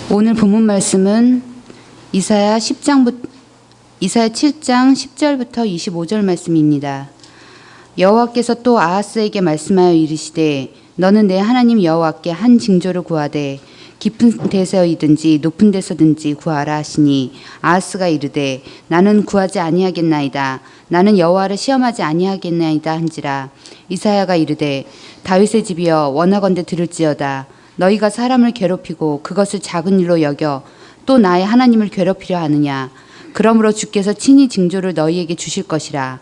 오늘 본문 말씀은 이사야 7장 10절부터 25절 말씀입니다. 여호와께서 또 아하스에게 말씀하여 이르시되 너는 내 하나님 여호와께 한 징조를 구하되 깊은 데서이든지 높은 데서든지 구하라 하시니 아하스가 이르되 나는 구하지 아니하겠나이다. 나는 여호와를 시험하지 아니하겠나이다 한지라. 이사야가 이르되 다윗의 집이여 원하건대 들을지어다. 너희가 사람을 괴롭히고 그것을 작은 일로 여겨 또 나의 하나님을 괴롭히려 하느냐. 그러므로 주께서 친히 징조를 너희에게 주실 것이라.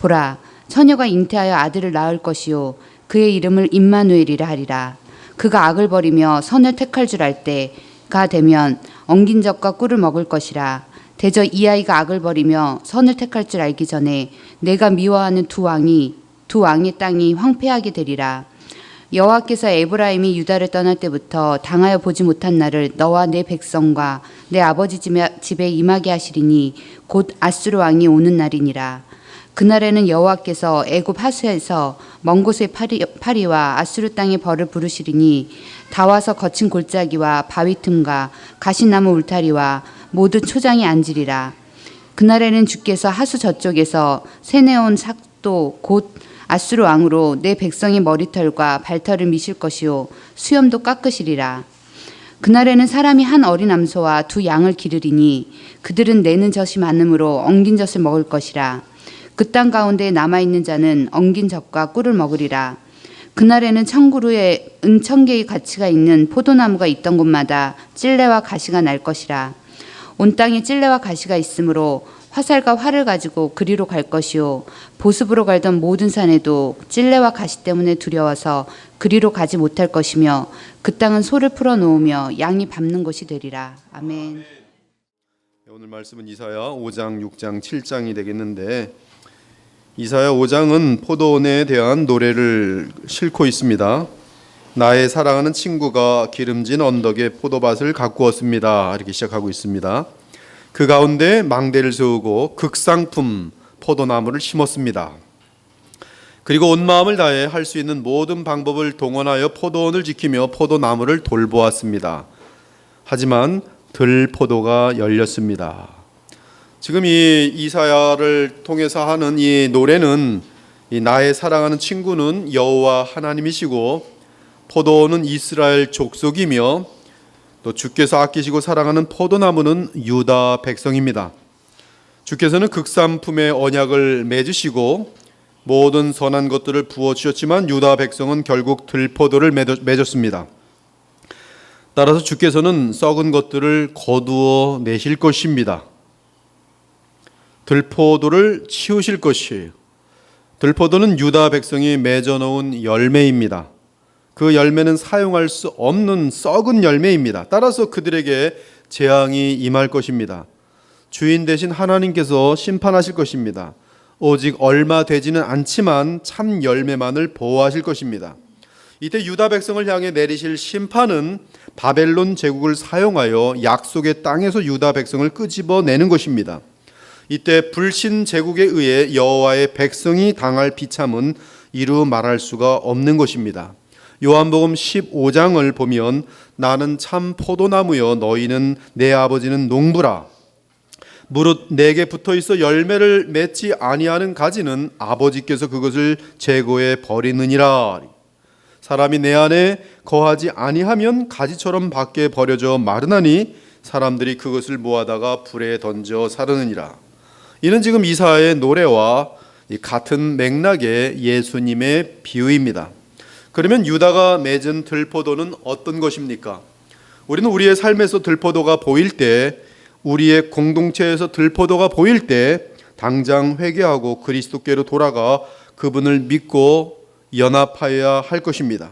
보라, 처녀가 잉태하여 아들을 낳을 것이요 그의 이름을 임마누엘이라 하리라. 그가 악을 버리며 선을 택할 줄 알 때가 되면 엉긴 젖과 꿀을 먹을 것이라. 대저 이 아이가 악을 버리며 선을 택할 줄 알기 전에 내가 미워하는 두 왕의 땅이 황폐하게 되리라. 여호와께서 에브라임이 유다를 떠날 때부터 당하여 보지 못한 날을 너와 내 백성과 내 아버지 집에 임하게 하시리니 곧 아수르 왕이 오는 날이니라. 그날에는 여호와께서 애굽 하수에서 먼 곳의 파리와 아수르 땅의 벌을 부르시리니 다 와서 거친 골짜기와 바위 틈과 가시나무 울타리와 모든 초장이 앉으리라. 그날에는 주께서 하수 저쪽에서 세네온 삭도 곧 아수르 왕으로 내 백성의 머리털과 발털을 미실 것이요 수염도 깎으시리라. 그날에는 사람이 한 어린 암소와 두 양을 기르리니 그들은 내는 젖이 많으므로 엉긴 젖을 먹을 것이라. 그 땅 가운데 남아있는 자는 엉긴 젖과 꿀을 먹으리라. 그날에는 천그루에 은천개의 가치가 있는 포도나무가 있던 곳마다 찔레와 가시가 날 것이라. 온 땅에 찔레와 가시가 있으므로 화살과 활을 가지고 그리로 갈 것이요 보습으로 갈던 모든 산에도 찔레와 가시 때문에 두려워서 그리로 가지 못할 것이며 그 땅은 소를 풀어 놓으며 양이 밟는 곳이 되리라. 아멘. 오늘 말씀은 이사야 5장, 6장, 7장이 되겠는데 이사야 5장은 포도원에 대한 노래를 싣고 있습니다. 나의 사랑하는 친구가 기름진 언덕에 포도밭을 가꾸었습니다. 이렇게 시작하고 있습니다. 그 가운데 망대를 세우고 극상품 포도나무를 심었습니다. 그리고 온 마음을 다해 할 수 있는 모든 방법을 동원하여 포도원을 지키며 포도나무를 돌보았습니다. 하지만 들포도가 열렸습니다. 지금 이 이사야를 통해서 하는 이 노래는 이 나의 사랑하는 친구는 여호와 하나님이시고 포도원은 이스라엘 족속이며 또 주께서 아끼시고 사랑하는 포도나무는 유다 백성입니다. 주께서는 극산품의 언약을 맺으시고 모든 선한 것들을 부어주셨지만 유다 백성은 결국 들포도를 맺었습니다. 따라서 주께서는 썩은 것들을 거두어 내실 것입니다. 들포도를 치우실 것이에요. 들포도는 유다 백성이 맺어놓은 열매입니다. 그 열매는 사용할 수 없는 썩은 열매입니다. 따라서 그들에게 재앙이 임할 것입니다. 주인 대신 하나님께서 심판하실 것입니다. 오직 얼마 되지는 않지만 참 열매만을 보호하실 것입니다. 이때 유다 백성을 향해 내리실 심판은 바벨론 제국을 사용하여 약속의 땅에서 유다 백성을 끄집어내는 것입니다. 이때 불신 제국에 의해 여호와의 백성이 당할 비참은 이루 말할 수가 없는 것입니다. 요한복음 15장을 보면 나는 참 포도나무여 너희는 내 아버지는 농부라. 무릇 내게 붙어있어 열매를 맺지 아니하는 가지는 아버지께서 그것을 제거해 버리느니라. 사람이 내 안에 거하지 아니하면 가지처럼 밖에 버려져 마르나니 사람들이 그것을 모아다가 불에 던져 사르느니라. 이는 지금 이사야의 노래와 같은 맥락의 예수님의 비유입니다. 그러면 유다가 맺은 들포도는 어떤 것입니까? 우리는 우리의 삶에서 들포도가 보일 때, 우리의 공동체에서 들포도가 보일 때 당장 회개하고 그리스도께로 돌아가 그분을 믿고 연합하여야 할 것입니다.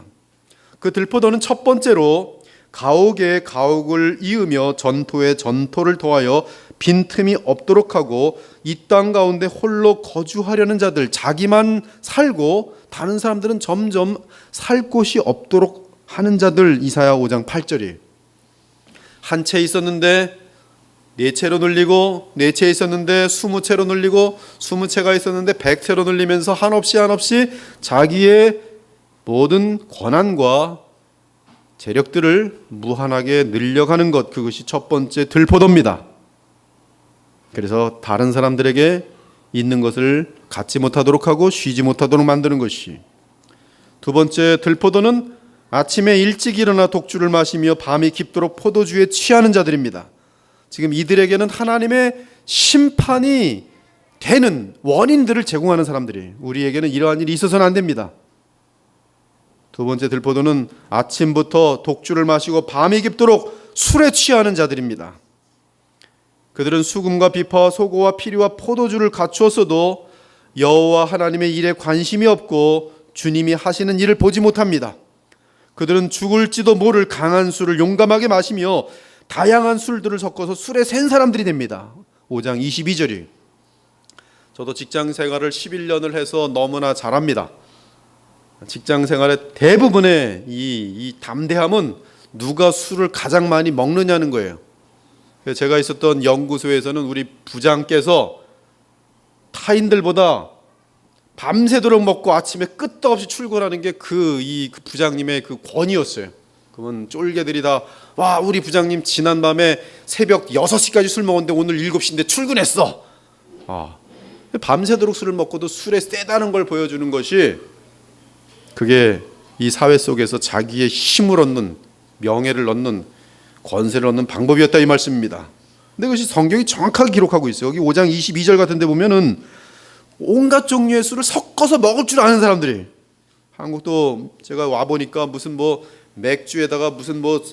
그 들포도는 첫 번째로 가옥에 가옥을 이으며 전토에 전토를 더하여 빈틈이 없도록 하고 이 땅 가운데 홀로 거주하려는 자들, 자기만 살고 다른 사람들은 점점 살 곳이 없도록 하는 자들, 이사야 5장 8절이에요. 한 채 있었는데 4채로 늘리고 4채 있었는데 20채로 늘리고 20채가 있었는데 100채로 늘리면서 한없이 자기의 모든 권한과 재력들을 무한하게 늘려가는 것, 그것이 첫 번째 들포도입니다. 그래서 다른 사람들에게 있는 것을 갖지 못하도록 하고 쉬지 못하도록 만드는 것이. 두 번째 들포도는 아침에 일찍 일어나 독주를 마시며 밤이 깊도록 포도주에 취하는 자들입니다. 지금 이들에게는 하나님의 심판이 되는 원인들을 제공하는 사람들이, 우리에게는 이러한 일이 있어서는 안 됩니다. 두 번째 들포도는 아침부터 독주를 마시고 밤이 깊도록 술에 취하는 자들입니다. 그들은 수금과 비파와 소고와 피리와 포도주를 갖추었어도 여호와 하나님의 일에 관심이 없고 주님이 하시는 일을 보지 못합니다. 그들은 죽을지도 모를 강한 술을 용감하게 마시며 다양한 술들을 섞어서 술에 센 사람들이 됩니다. 5장 22절이. 저도 직장 생활을 11년을 해서 너무나 잘 압니다. 직장 생활의 대부분의 이 담대함은 누가 술을 가장 많이 먹느냐는 거예요. 제가 있었던 연구소에서는 우리 부장께서 타인들보다 밤새도록 먹고 아침에 끄떡없이 출근하는 게 그 부장님의 그 권위였어요. 그러면 쫄개들이 다, 와, 우리 부장님 지난밤에 새벽 6시까지 술 먹었는데 오늘 7시인데 출근했어. 밤새도록 술을 먹고도 술에 세다는 걸 보여주는 것이, 그게 이 사회 속에서 자기의 힘을 얻는, 명예를 얻는, 권세를 얻는 방법이었다, 이 말씀입니다. 근데 그것이 성경이 정확하게 기록하고 있어요. 여기 5장 22절 같은 데 보면은 온갖 종류의 술을 섞어서 먹을 줄 아는 사람들이, 한국도 제가 와 보니까 무슨 뭐 맥주에다가 무슨 뭐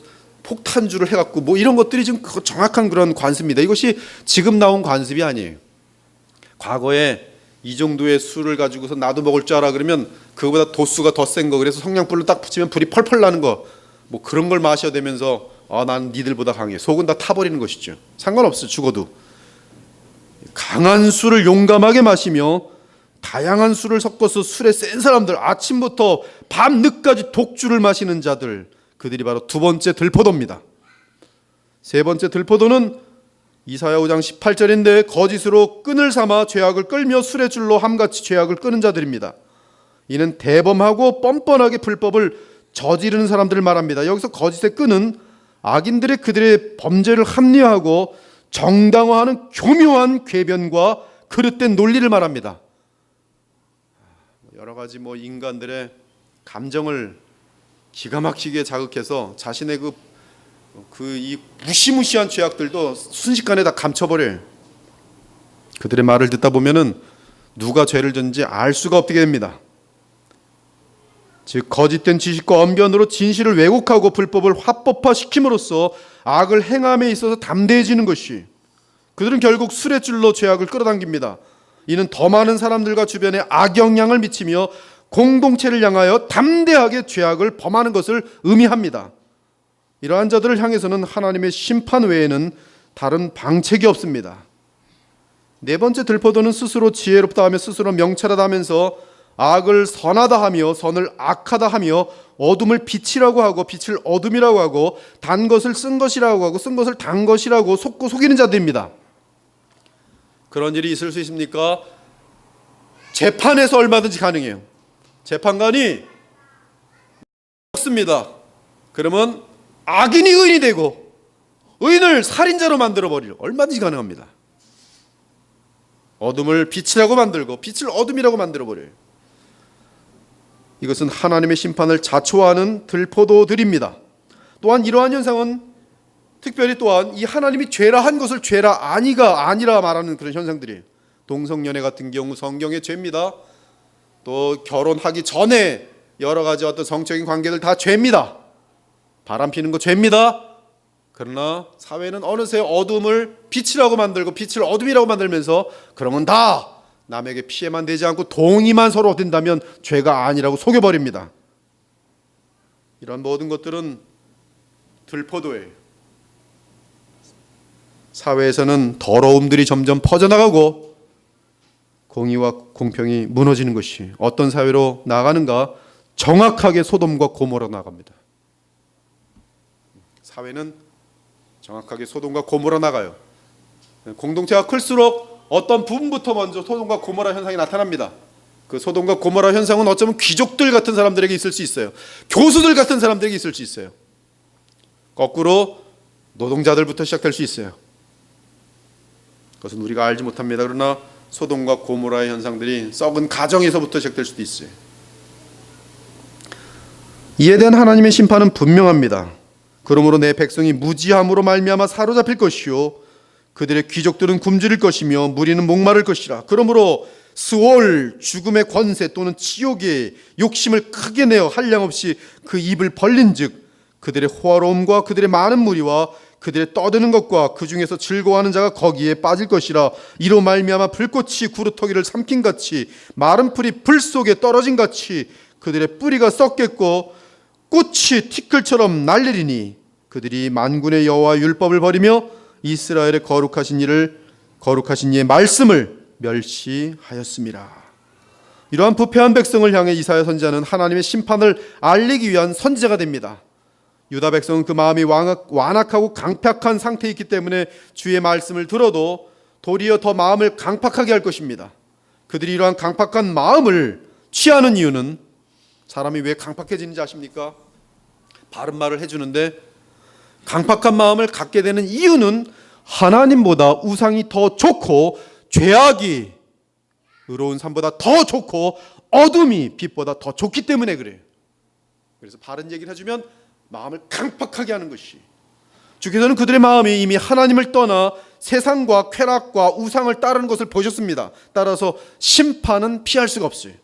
폭탄주를 해갖고 뭐 이런 것들이 지금 정확한 그런 관습입니다. 이것이 지금 나온 관습이 아니에요. 과거에 이 정도의 술을 가지고서 나도 먹을 줄 알아 그러면 그거보다 도수가 더 센 거, 그래서 성냥불로 딱 붙이면 불이 펄펄 나는 거, 뭐 그런 걸 마셔야 되면서 난 니들보다 강해, 속은 다 타버리는 것이죠. 상관없어, 죽어도. 강한 술을 용감하게 마시며 다양한 술을 섞어서 술에 센 사람들, 아침부터 밤 늦까지 독주를 마시는 자들, 그들이 바로 두 번째 들포도입니다. 세 번째 들포도는 이사야 5장 18절인데 거짓으로 끈을 삼아 죄악을 끌며 술의 줄로 함같이 죄악을 끄는 자들입니다. 이는 대범하고 뻔뻔하게 불법을 저지르는 사람들을 말합니다. 여기서 거짓의 끈은 악인들의 그들의 범죄를 합리화하고 정당화하는 교묘한 궤변과 그릇된 논리를 말합니다. 여러 가지 인간들의 감정을 기가 막히게 자극해서 자신의 이 무시무시한 죄악들도 순식간에 다 감춰버려요. 그들의 말을 듣다 보면은 누가 죄를 졌는지 알 수가 없게 됩니다. 즉 거짓된 지식과 언변으로 진실을 왜곡하고 불법을 합법화시킴으로써 악을 행함에 있어서 담대해지는 것이, 그들은 결국 술의 줄로 죄악을 끌어당깁니다. 이는 더 많은 사람들과 주변에 악영향을 미치며 공동체를 향하여 담대하게 죄악을 범하는 것을 의미합니다. 이러한 자들을 향해서는 하나님의 심판 외에는 다른 방책이 없습니다. 네 번째 들포도는 스스로 지혜롭다 하며 스스로 명철하다 하면서 악을 선하다 하며 선을 악하다 하며 어둠을 빛이라고 하고 빛을 어둠이라고 하고 단 것을 쓴 것이라고 하고 쓴 것을 단 것이라고 속고 속이는 자들입니다. 그런 일이 있을 수 있습니까? 재판에서 얼마든지 가능해요. 재판관이 먹습니다. 그러면 악인이 의인이 되고 의인을 살인자로 만들어버리려, 얼마든지 가능합니다. 어둠을 빛이라고 만들고 빛을 어둠이라고 만들어버려요. 이것은 하나님의 심판을 자초하는 들포도들입니다. 또한 이러한 현상은 특별히 또한 이 하나님이 죄라 한 것을 죄라 아니라 말하는 그런 현상들이에요. 동성연애 같은 경우 성경의 죄입니다. 또 결혼하기 전에 여러 가지 어떤 성적인 관계들 다 죄입니다. 바람 피는 거 죄입니다. 그러나 사회는 어느새 어둠을 빛이라고 만들고 빛을 어둠이라고 만들면서 그런 건 다 남에게 피해만 되지 않고 동의만 서로 된다면 죄가 아니라고 속여버립니다. 이런 모든 것들은 들포도예요. 사회에서는 더러움들이 점점 퍼져나가고 공의와 공평이 무너지는 것이 어떤 사회로 나가는가? 정확하게 소돔과 고모라로 나갑니다. 사회는 정확하게 소돔과 고모라 나가요. 공동체가 클수록 어떤 부분부터 먼저 소돔과 고모라 현상이 나타납니다. 그 소돔과 고모라 현상은 어쩌면 귀족들 같은 사람들에게 있을 수 있어요. 교수들 같은 사람들에게 있을 수 있어요. 거꾸로 노동자들부터 시작될 수 있어요. 그것은 우리가 알지 못합니다. 그러나 소돔과 고모라의 현상들이 썩은 가정에서부터 시작될 수도 있어요. 이에 대한 하나님의 심판은 분명합니다. 그러므로 내 백성이 무지함으로 말미암아 사로잡힐 것이요 그들의 귀족들은 굶주릴 것이며 무리는 목마를 것이라. 그러므로 스올 죽음의 권세 또는 지옥의 욕심을 크게 내어 한량없이 그 입을 벌린즉 그들의 호화로움과 그들의 많은 무리와 그들의 떠드는 것과 그 중에서 즐거워하는 자가 거기에 빠질 것이라. 이로 말미암아 불꽃이 구루터기를 삼킨 같이 마른 풀이 불 속에 떨어진 같이 그들의 뿌리가 썩겠고 꽃이 티끌처럼 날리리니 그들이 만군의 여호와 율법을 버리며 이스라엘의 거룩하신 이의 말씀을 멸시하였습니다. 이러한 부패한 백성을 향해 이사야 선지자는 하나님의 심판을 알리기 위한 선지자가 됩니다. 유다 백성은 그 마음이 완악하고 강팍한 상태에 있기 때문에 주의 말씀을 들어도 도리어 더 마음을 강팍하게 할 것입니다. 그들이 이러한 강팍한 마음을 취하는 이유는, 사람이 왜 강팍해지는지 아십니까? 바른 말을 해주는데 강팍한 마음을 갖게 되는 이유는 하나님보다 우상이 더 좋고 죄악이 의로운 삶보다 더 좋고 어둠이 빛보다 더 좋기 때문에 그래요. 그래서 바른 얘기를 해주면 마음을 강팍하게 하는 것이, 주께서는 그들의 마음이 이미 하나님을 떠나 세상과 쾌락과 우상을 따르는 것을 보셨습니다. 따라서 심판은 피할 수가 없어요.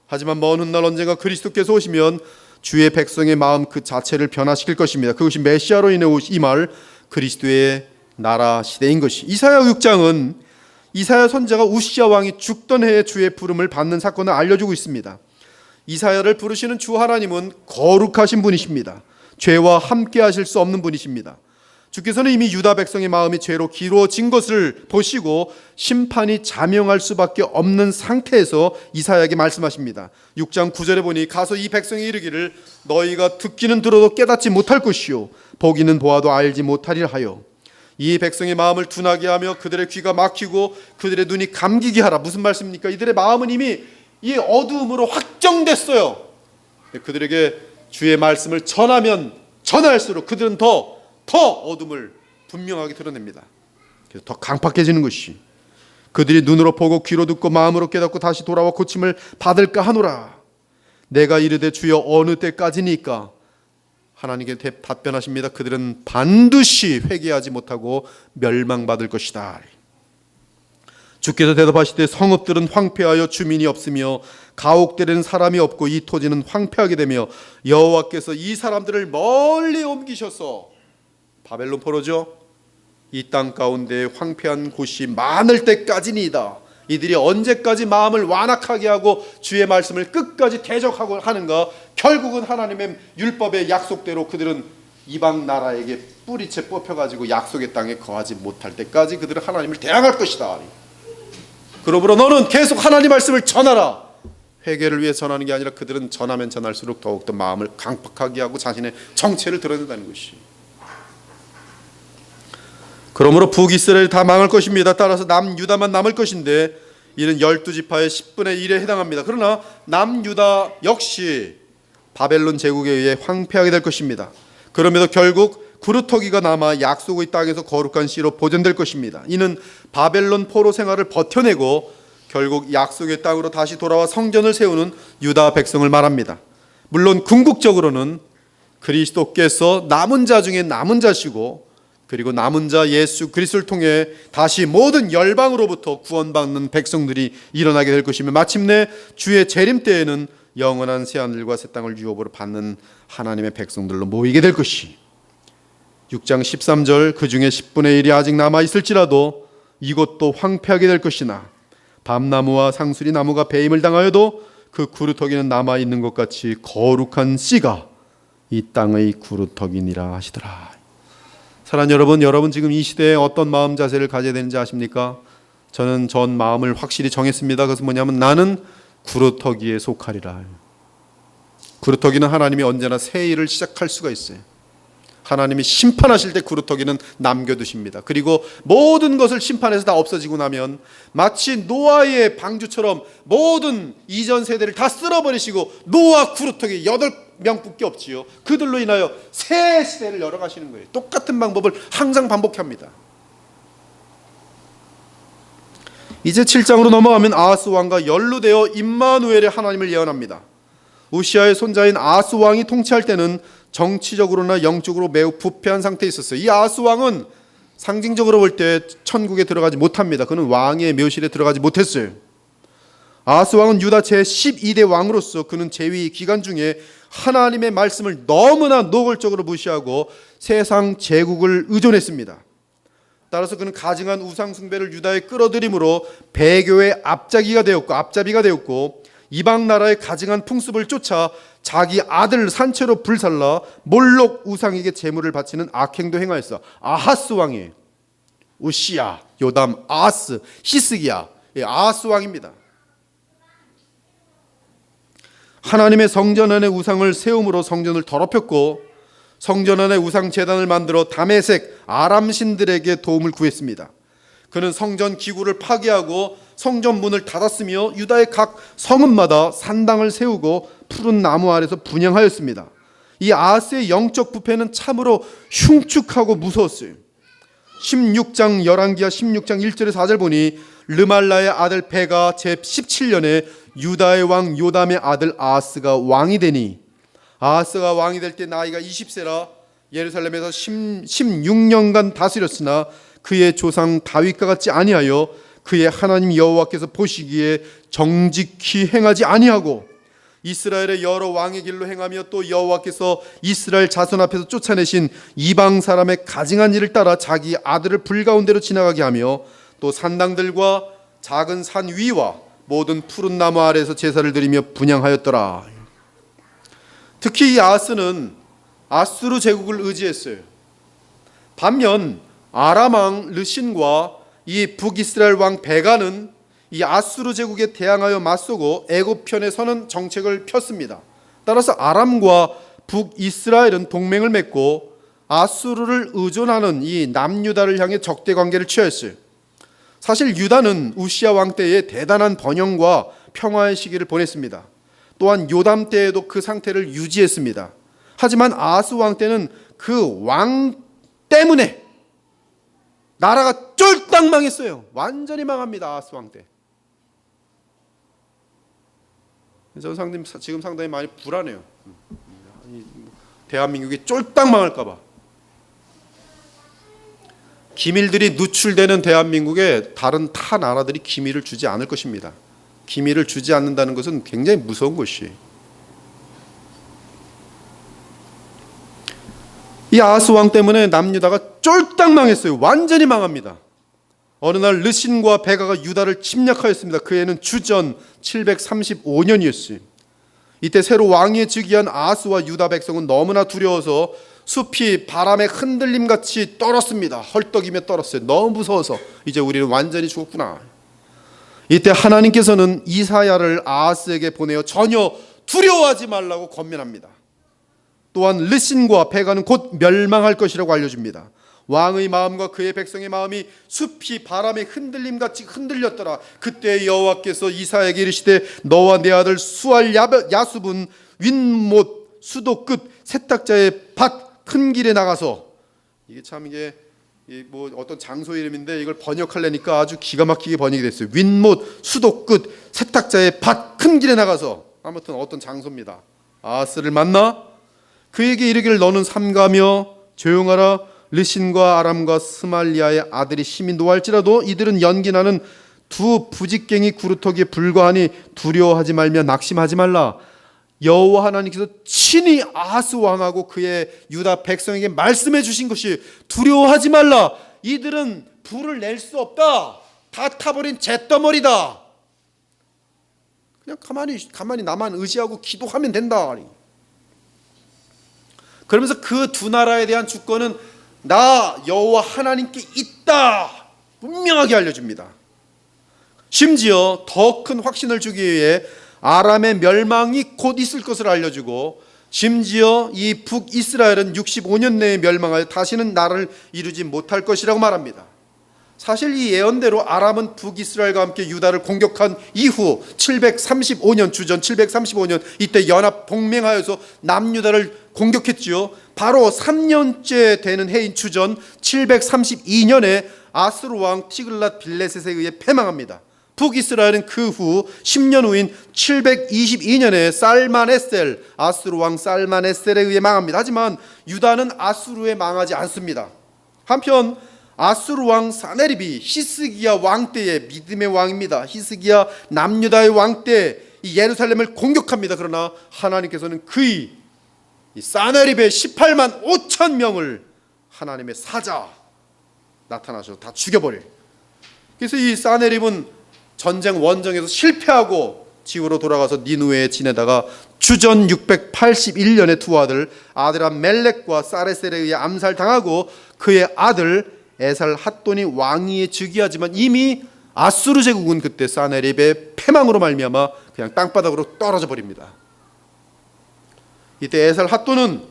하지만 먼 훗날 언젠가 그리스도께서 오시면 주의 백성의 마음 그 자체를 변화시킬 것입니다. 그것이 메시아로 인해 임할 그리스도의 나라 시대인 것이. 이사야 6장은 이사야 선지자가 우시야 왕이 죽던 해에 주의 부름을 받는 사건을 알려주고 있습니다. 이사야를 부르시는 주 하나님은 거룩하신 분이십니다. 죄와 함께 하실 수 없는 분이십니다. 주께서는 이미 유다 백성의 마음이 죄로 기로워진 것을 보시고 심판이 자명할 수밖에 없는 상태에서 이사야에게 말씀하십니다. 6장 9절에 보니 가서 이 백성이 이르기를 너희가 듣기는 들어도 깨닫지 못할 것이요 보기는 보아도 알지 못하리라 하여 이 백성의 마음을 둔하게 하며 그들의 귀가 막히고 그들의 눈이 감기게 하라. 무슨 말씀입니까? 이들의 마음은 이미 이 어두움으로 확정됐어요. 그들에게 주의 말씀을 전하면 전할수록 그들은 더 어둠을 분명하게 드러냅니다. 그래서 더 강팍해지는 것이, 그들이 눈으로 보고 귀로 듣고 마음으로 깨닫고 다시 돌아와 고침을 받을까 하노라. 내가 이르되 주여 어느 때까지니까? 하나님께 답변하십니다. 그들은 반드시 회개하지 못하고 멸망받을 것이다. 주께서 대답하시되 성읍들은 황폐하여 주민이 없으며 가옥들에는 사람이 없고 이 토지는 황폐하게 되며 여호와께서 이 사람들을 멀리 옮기셔서, 바벨론 포로죠, 이 땅 가운데 황폐한 곳이 많을 때까지니이다. 이들이 언제까지 마음을 완악하게 하고 주의 말씀을 끝까지 대적하고 하는가? 결국은 하나님의 율법의 약속대로 그들은 이방 나라에게 뿌리채 뽑혀가지고 약속의 땅에 거하지 못할 때까지 그들은 하나님을 대항할 것이다. 그러므로 너는 계속 하나님 말씀을 전하라. 회개를 위해 전하는 게 아니라 그들은 전하면 전할수록 더욱더 마음을 강팍하게 하고 자신의 정체를 드러낸다는 것이. 그러므로 북이스라엘이 다 망할 것입니다. 따라서 남유다만 남을 것인데 이는 12지파의 10분의 1에 해당합니다. 그러나 남유다 역시 바벨론 제국에 의해 황폐하게 될 것입니다. 그럼에도 결국 구루터기가 남아 약속의 땅에서 거룩한 씨로 보존될 것입니다. 이는 바벨론 포로 생활을 버텨내고 결국 약속의 땅으로 다시 돌아와 성전을 세우는 유다 백성을 말합니다. 물론 궁극적으로는 그리스도께서 남은 자 중에 남은 자시고, 그리고 남은 자 예수 그리스도를 통해 다시 모든 열방으로부터 구원받는 백성들이 일어나게 될 것이며 마침내 주의 재림 때에는 영원한 새하늘과 새 땅을 유업으로 받는 하나님의 백성들로 모이게 될 것이. 6장 13절 그 중에 10분의 1이 아직 남아있을지라도 이것도 황폐하게 될 것이나 밤나무와 상수리 나무가 배임을 당하여도 그 구루터기는 남아있는 것 같이 거룩한 씨가 이 땅의 구루터기니라 하시더라. 사랑하는 여러분 지금 이 시대에 어떤 마음 자세를 가져야 되는지 아십니까? 저는 전 마음을 확실히 정했습니다. 그것은 뭐냐면 나는 구루터기에 속하리라. 구루터기는 하나님이 언제나 새 일을 시작할 수가 있어요. 하나님이 심판하실 때 구루터기는 남겨두십니다. 그리고 모든 것을 심판해서 다 없어지고 나면 마치 노아의 방주처럼 모든 이전 세대를 다 쓸어버리시고 노아 구루터기 명밖에 없지요. 그들로 인하여 새 시대를 열어가시는 거예요. 똑같은 방법을 항상 반복합니다. 이제 7장으로 넘어가면 아하스 왕과 연루되어 임마누엘의 하나님을 예언합니다. 우시아의 손자인 아하스 왕이 통치할 때는 정치적으로나 영적으로 매우 부패한 상태에 있었어요. 이 아하스 왕은 상징적으로 볼 때 천국에 들어가지 못합니다. 그는 왕의 묘실에 들어가지 못했어요. 아하스 왕은 유다 제12대 왕으로서 그는 재위 기간 중에 하나님의 말씀을 너무나 노골적으로 무시하고 세상 제국을 의존했습니다. 따라서 그는 가증한 우상 숭배를 유다에 끌어들임으로 배교의 앞잡이가 되었고 이방 나라의 가증한 풍습을 쫓아 자기 아들 산채로 불살라 몰록 우상에게 제물을 바치는 악행도 행하였어. 아하스 왕이 우시야, 요담, 아하스, 히스기야, 아하스 왕입니다. 하나님의 성전 안에 우상을 세움으로 성전을 더럽혔고 성전 안에 우상 제단을 만들어 다메섹 아람 신들에게 도움을 구했습니다. 그는 성전 기구를 파괴하고 성전 문을 닫았으며 유다의 각 성읍마다 산당을 세우고 푸른 나무 아래서 분향하였습니다. 이 아하스의 영적 부패는 참으로 흉측하고 무서웠어요. 16장 열왕기하 16장 1절에 4절 보니 르말라의 아들 베가 제17년에 유다의 왕 요담의 아들 아하스가 왕이 되니 아하스가 왕이 될 때 나이가 20세라 예루살렘에서 16년간 다스렸으나 그의 조상 다윗과 같지 아니하여 그의 하나님 여호와께서 보시기에 정직히 행하지 아니하고 이스라엘의 여러 왕의 길로 행하며 또 여호와께서 이스라엘 자손 앞에서 쫓아내신 이방 사람의 가증한 일을 따라 자기 아들을 불가운데로 지나가게 하며 또 산당들과 작은 산 위와 모든 푸른 나무 아래에서 제사를 드리며 분향하였더라. 특히 이 아하스는 아수르 제국을 의지했어요. 반면 아람 왕 르신과 이 북이스라엘 왕 베가는 이 아수르 제국에 대항하여 맞서고 애굽 편에 서는 정책을 폈습니다. 따라서 아람과 북이스라엘은 동맹을 맺고 아수르를 의존하는 이 남유다를 향해 적대 관계를 취하였어요. 사실 유다는 우시야 왕 때에 대단한 번영과 평화의 시기를 보냈습니다. 또한 요담 때에도 그 상태를 유지했습니다. 하지만 아하스 왕 때는 그 왕 때문에 나라가 쫄딱 망했어요. 완전히 망합니다. 아하스 왕 때. 저는 지금 상당히 많이 불안해요. 대한민국이 쫄딱 망할까 봐. 기밀들이 누출되는 대한민국에 다른 타 나라들이 기밀을 주지 않을 것입니다. 기밀을 주지 않는다는 것은 굉장히 무서운 것이에요. 이 아하스 왕 때문에 남유다가 쫄딱 망했어요. 완전히 망합니다. 어느 날 르신과 베가가 유다를 침략하였습니다. 그 해는 주전 735년이었어요. 이때 새로 왕위에 즉위한 아하스와 유다 백성은 너무나 두려워서 숲이 바람에 흔들림같이 떨었습니다. 헐떡이며 떨었어요. 너무 무서워서 이제 우리는 완전히 죽었구나. 이때 하나님께서는 이사야를 아하스에게 보내어 전혀 두려워하지 말라고 권면합니다. 또한 르신과 베가는 곧 멸망할 것이라고 알려줍니다. 왕의 마음과 그의 백성의 마음이 숲이 바람의 흔들림같이 흔들렸더라. 그때 여호와께서 이사야에게 이르시되 너와 내 아들 수알 야숲은 윗못 수도 끝 세탁자의 밭 큰 길에 나가서, 이게 참 이게 뭐 어떤 장소 이름인데 이걸 번역하려니까 아주 기가 막히게 번역이 됐어요. 윗못 수도 끝 세탁자의 밭 큰 길에 나가서, 아무튼 어떤 장소입니다. 아하스를 만나 그에게 이르기를 너는 삼가며 조용하라. 르신과 아람과 스말리아의 아들이 심히 노할지라도 이들은 연기나는 두 부직갱이 구루터기에 불과하니 두려워하지 말며 낙심하지 말라. 여호와 하나님께서 친히 아하스 왕하고 그의 유다 백성에게 말씀해 주신 것이 두려워하지 말라. 이들은 불을 낼 수 없다. 다 타버린 잿더머리다. 그냥 가만히 나만 의지하고 기도하면 된다. 그러면서 그 두 나라에 대한 주권은 나 여호와 하나님께 있다. 분명하게 알려줍니다. 심지어 더 큰 확신을 주기 위해 아람의 멸망이 곧 있을 것을 알려주고, 심지어 이 북이스라엘은 65년 내에 멸망하여 다시는 나라를 이루지 못할 것이라고 말합니다. 사실 이 예언대로 아람은 북이스라엘과 함께 유다를 공격한 이후 735년 주전 735년 이때 연합 동맹하여서 남유다를 공격했지요. 바로 3년째 되는 해인 주전 732년에 아수르 왕 티글랏 빌레셋에 의해 패망합니다. 북이스라엘은 그 후 10년 후인 722년에 살만에셀 아수르 왕 살만에셀에 의해 망합니다. 하지만 유다는 아수르에 망하지 않습니다. 한편 아수르 왕 사네립이 히스기야 왕 때의 믿음의 왕입니다. 히스기야 남유다의 왕 때 이 예루살렘을 공격합니다. 그러나 하나님께서는 그의 이 사네립의 18만 5천 명을 하나님의 사자 나타나셔서 다 죽여버려요. 그래서 이 사네립은 전쟁 원정에서 실패하고 지구로 돌아가서 니누에 지내다가 주전 681년에 두 아들 아드람 멜렉과 사레셀에 의해 암살당하고 그의 아들 에살 핫돈이 왕위에 즉위하지만 이미 아수르 제국은 그때 사네립의 패망으로 말미암아 그냥 땅바닥으로 떨어져 버립니다. 이때 에살 핫돈은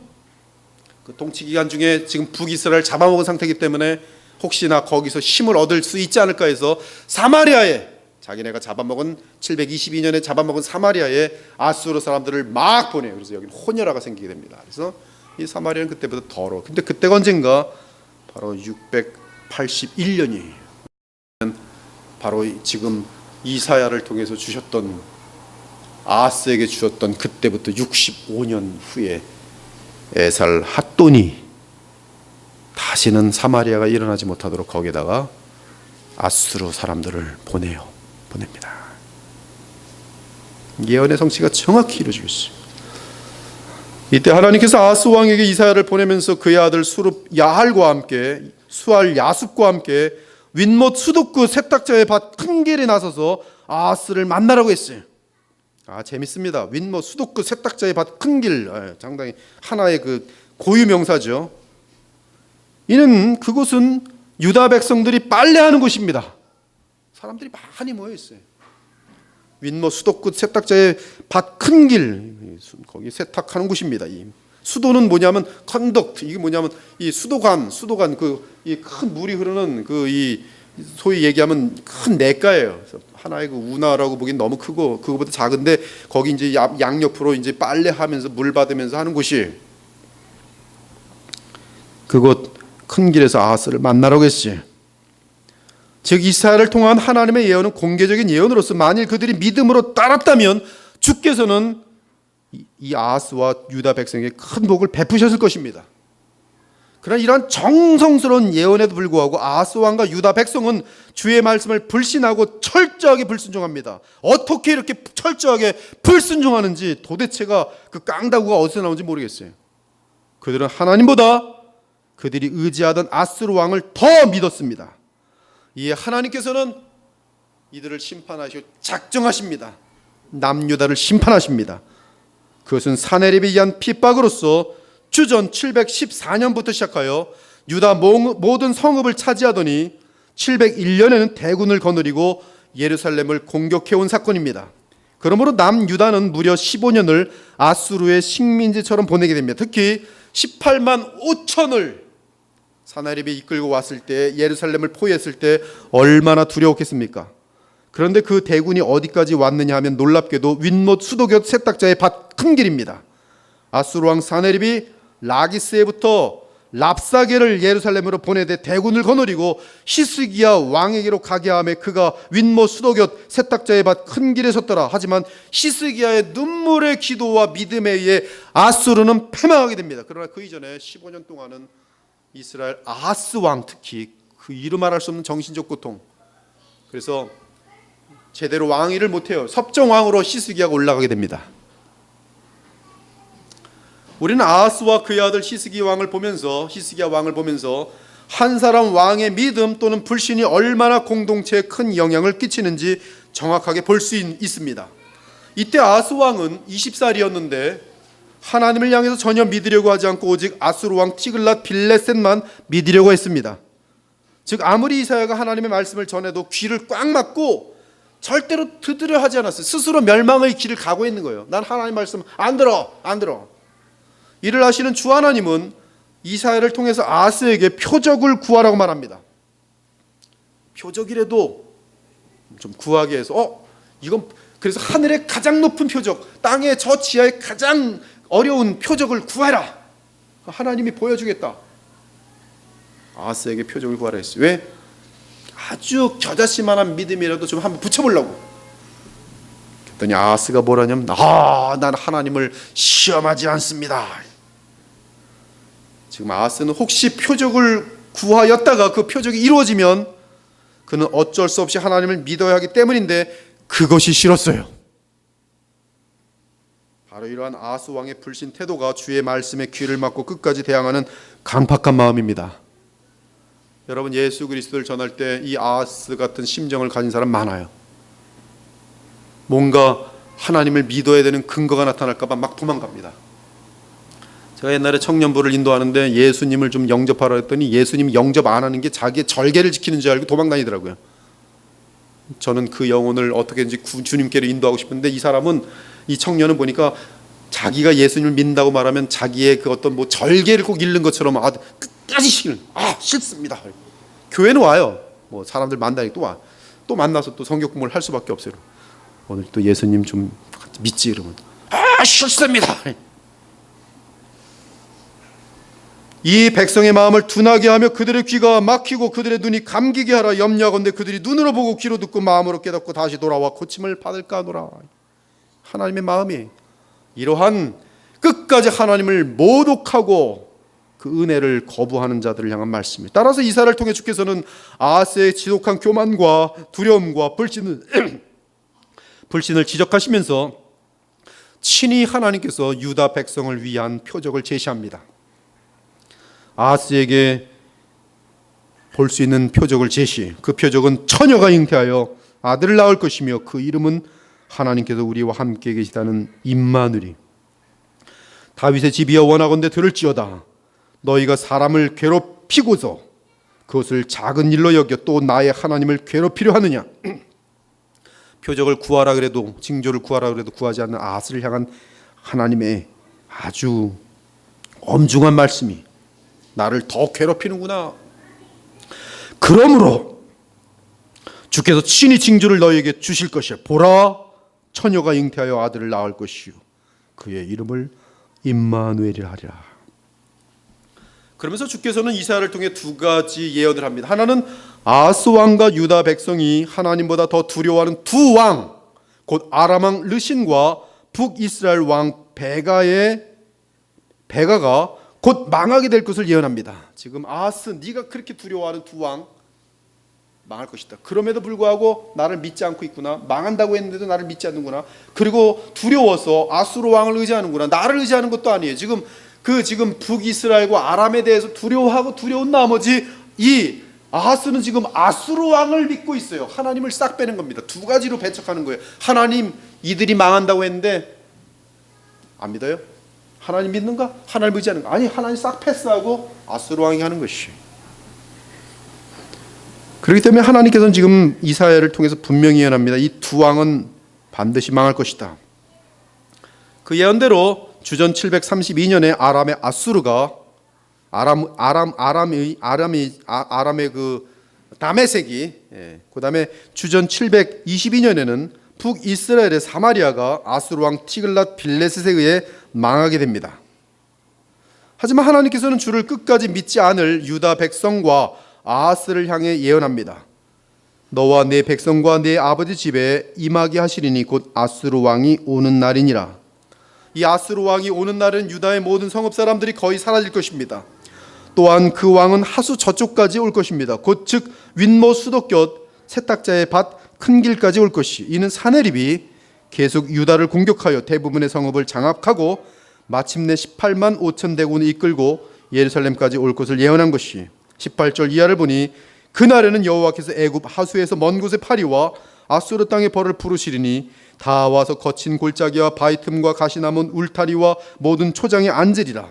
그 통치 기간 중에 지금 북이스라엘 잡아먹은 상태이기 때문에 혹시나 거기서 힘을 얻을 수 있지 않을까 해서 사마리아에 자기네가 잡아먹은 722년에 잡아먹은 사마리아에 아수르 사람들을 막 보내요. 그래서 여기는 혼혈아가 생기게 됩니다. 그래서 이 사마리아는 그때보다 더러워. 근데 그때가 언젠가 바로 681년이에요. 바로 지금 이사야를 통해서 주셨던 아하스에게 주셨던 그때부터 65년 후에 에살 핫돈이 다시는 사마리아가 일어나지 못하도록 거기다가 아수르 사람들을 보냅니다. 예언의 성취가 정확히 이루어지고 있어요. 이때 하나님께서 아하스 왕에게 이사야를 보내면서 그의 아들 수룹 야할과 함께 수알 야숲과 함께 윗못 수도크 세탁자의 밭 큰 길에 나서서 아하스를 만나라고 했어요. 재밌습니다. 윗못 수도크 세탁자의 밭 큰 길, 상당히 하나의 그 고유 명사죠. 이는 그곳은 유다 백성들이 빨래하는 곳입니다. 사람들이 많이 모여 있어요. 윗못 수도끝 세탁자의 밭 큰 길, 거기 세탁하는 곳입니다. 이 수도는 뭐냐면 컨덕트, 이게 뭐냐면 이 수도관 그 이 큰 물이 흐르는 그 이 소위 얘기하면 큰 냇가예요. 그래서 하나의 그 운하라고 보기엔 너무 크고 그거보다 작은데 거기 이제 양옆으로 이제 빨래하면서 물 받으면서 하는 곳이 그곳 큰 길에서 아하스를 만나라고 했지. 즉 이사야를 통한 하나님의 예언은 공개적인 예언으로서 만일 그들이 믿음으로 따랐다면 주께서는 이 아하스와 유다 백성에게 큰 복을 베푸셨을 것입니다. 그러나 이러한 정성스러운 예언에도 불구하고 아하스 왕과 유다 백성은 주의 말씀을 불신하고 철저하게 불순종합니다. 어떻게 이렇게 철저하게 불순종하는지 도대체가 그 깡다구가 어디서 나온지 모르겠어요. 그들은 하나님보다 그들이 의지하던 아수르 왕을 더 믿었습니다. 이에 하나님께서는 이들을 심판하시고 작정하십니다. 남유다를 심판하십니다. 그것은 사네립에 의한 핍박으로서 주전 714년부터 시작하여 유다 모든 성읍을 차지하더니 701년에는 대군을 거느리고 예루살렘을 공격해온 사건입니다. 그러므로 남유다는 무려 15년을 아수르의 식민지처럼 보내게 됩니다. 특히 18만 5천을 사나립이 이끌고 왔을 때 예루살렘을 포위했을 때 얼마나 두려웠겠습니까? 그런데 그 대군이 어디까지 왔느냐 하면 놀랍게도 윗못 수도교 세탁자의 밭 큰 길입니다. 아수르 왕 사네립이 라기스에부터 랍사게를 예루살렘으로 보내되 대군을 거느리고 히스기야 왕에게로 가게 하며 그가 윗못 수도교 세탁자의 밭 큰 길에 섰더라. 하지만 히스기야의 눈물의 기도와 믿음에 의해 아수르는 패망하게 됩니다. 그러나 그 이전에 15년 동안은 이스라엘 아하스 왕, 특히 그 이루 말할 수 없는 정신적 고통, 그래서 제대로 왕위를 못해요. 섭정왕으로 히스기야가 올라가게 됩니다. 우리는 아하스와 그의 아들 히스기야 왕을 보면서 한 사람 왕의 믿음 또는 불신이 얼마나 공동체에 큰 영향을 끼치는지 정확하게 볼 수 있습니다. 이때 아하스 왕은 20살이었는데 하나님을 향해서 전혀 믿으려고 하지 않고 오직 아수르 왕 티글랏 빌레셋만 믿으려고 했습니다. 즉 아무리 이사야가 하나님의 말씀을 전해도 귀를 꽉 막고 절대로 듣으려 하지 않았어요. 스스로 멸망의 길을 가고 있는 거예요. 난 하나님 말씀 안 들어. 이를 아시는 주 하나님은 이사야를 통해서 아하스에게 표적을 구하라고 말합니다. 표적이라도 좀 구하게 해서 이건 그래서 하늘의 가장 높은 표적, 땅의 저 지하의 가장 어려운 표적을 구하라. 하나님이 보여주겠다. 아하스에게 표적을 구하라 했어요. 왜? 아주 겨자씨만한 믿음이라도 좀 한번 붙여보려고. 그랬더니 아하스가 뭐라냐면 난 하나님을 시험하지 않습니다. 지금 아하스는 혹시 표적을 구하였다가 그 표적이 이루어지면 그는 어쩔 수 없이 하나님을 믿어야 하기 때문인데 그것이 싫었어요. 바로 이러한 아하스 왕의 불신 태도가 주의 말씀에 귀를 막고 끝까지 대항하는 강팍한 마음입니다. 여러분, 예수 그리스도를 전할 때 이 아하스 같은 심정을 가진 사람 많아요. 뭔가 하나님을 믿어야 되는 근거가 나타날까 봐 막 도망갑니다. 제가 옛날에 청년부를 인도하는데 예수님을 좀 영접하라 했더니 예수님 영접 안 하는 게 자기의 절개를 지키는 줄 알고 도망 다니더라고요. 저는 그 영혼을 어떻게든지 주님께로 인도하고 싶은데 이 청년은 보니까 자기가 예수님을 믿는다고 말하면 자기의 그 어떤 뭐 절개를 꼭 잃는 것처럼 끝까지 싫습니다. 교회는 와요. 뭐 사람들 만나니 또 와. 또 만나서 또 성경 공부를 할 수밖에 없어요. 오늘 또 예수님 좀 믿지 이러면 싫습니다. 이 백성의 마음을 둔하게 하며 그들의 귀가 막히고 그들의 눈이 감기게 하라. 염려하건대 그들이 눈으로 보고 귀로 듣고 마음으로 깨닫고 다시 돌아와 고침을 받을까 하노라. 하나님의 마음이 이러한 끝까지 하나님을 모독하고 그 은혜를 거부하는 자들을 향한 말씀입니다. 따라서 이사를 통해 주께서는 아하스의 지독한 교만과 두려움과 불신을 지적하시면서 친히 하나님께서 유다 백성을 위한 표적을 제시합니다. 아하스에게 볼 수 있는 표적을 그 표적은 처녀가 잉태하여 아들을 낳을 것이며 그 이름은 하나님께서 우리와 함께 계시다는 임마누리. 다윗의 집이여 원하건대 들을지어다. 너희가 사람을 괴롭히고서 그것을 작은 일로 여겨 또 나의 하나님을 괴롭히려 하느냐. 표적을 구하라 그래도, 징조를 구하라 그래도 구하지 않는 아하스를 향한 하나님의 아주 엄중한 말씀이 나를 더 괴롭히는구나. 그러므로 주께서 친히 징조를 너희에게 주실 것이야. 보라, 처녀가 잉태하여 아들을 낳을 것이요 그의 이름을 임마누엘이라 하리라. 그러면서 주께서는 이사야를 통해 두 가지 예언을 합니다. 하나는 아하스 왕과 유다 백성이 하나님보다 더 두려워하는 두 왕, 곧 아람 왕 르신과 북이스라엘 왕 베가가 곧 망하게 될 것을 예언합니다. 지금 아하스, 네가 그렇게 두려워하는 두 왕 망할 것이다. 그럼에도 불구하고 나를 믿지 않고 있구나. 망한다고 했는데도 나를 믿지 않는구나. 그리고 두려워서 아수르 왕을 의지하는구나. 나를 의지하는 것도 아니에요. 지금 북이스라엘과 아람에 대해서 두려워하고 두려운 나머지 이 아하스는 지금 아수르 왕을 믿고 있어요. 하나님을 싹 빼는 겁니다. 두 가지로 배척하는 거예요. 하나님, 이들이 망한다고 했는데 안 믿어요? 하나님 믿는가? 하나님 의지하는가? 아니, 하나님 싹 패스하고 아수르 왕이 하는 것이. 그렇기 때문에 하나님께서는 지금 이사야를 통해서 분명히 예언합니다. 이 두 왕은 반드시 망할 것이다. 그 예언대로 주전 732년에 아람의 아수르가 아람의 그 다메섹이, 그다음에 주전 722년에는 북이스라엘의 사마리아가 아수르 왕 티글랏 빌레셋에 의해 망하게 됩니다. 하지만 하나님께서는 주를 끝까지 믿지 않을 유다 백성과 아하스를 향해 예언합니다. 너와 내 백성과 내 아버지 집에 임하게 하시리니 곧 아수르 왕이 오는 날이니라. 이 아수르 왕이 오는 날은 유다의 모든 성읍 사람들이 거의 사라질 것입니다. 또한 그 왕은 하수 저쪽까지 올 것입니다. 곧 즉 윗모 수도곁 세탁자의 밭 큰 길까지 올 것이. 이는 사내립이 계속 유다를 공격하여 대부분의 성읍을 장악하고 마침내 18만 5천 대군을 이끌고 예루살렘까지 올 것을 예언한 것이. 18절 이하를 보니 그날에는 여호와께서 애굽 하수에서 먼 곳의 파리와 아수르 땅의 벌을 부르시리니 다 와서 거친 골짜기와 바위 틈과 가시 남은 울타리와 모든 초장에 앉으리라.